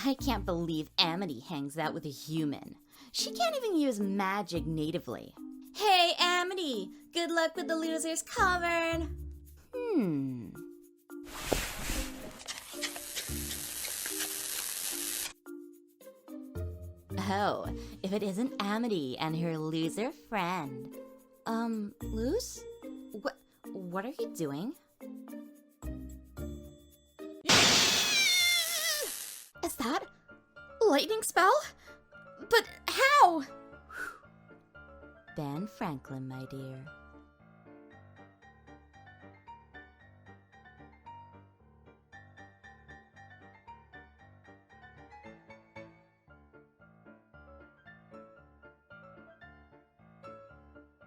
I can't believe Amity hangs out with a human. She can't even use magic natively. Hey, Amity! Good luck with the loser's cavern! Oh, if it isn't Amity and her loser friend. Luz? What are you doing? Is that lightning spell? But how? Ben Franklin, my dear.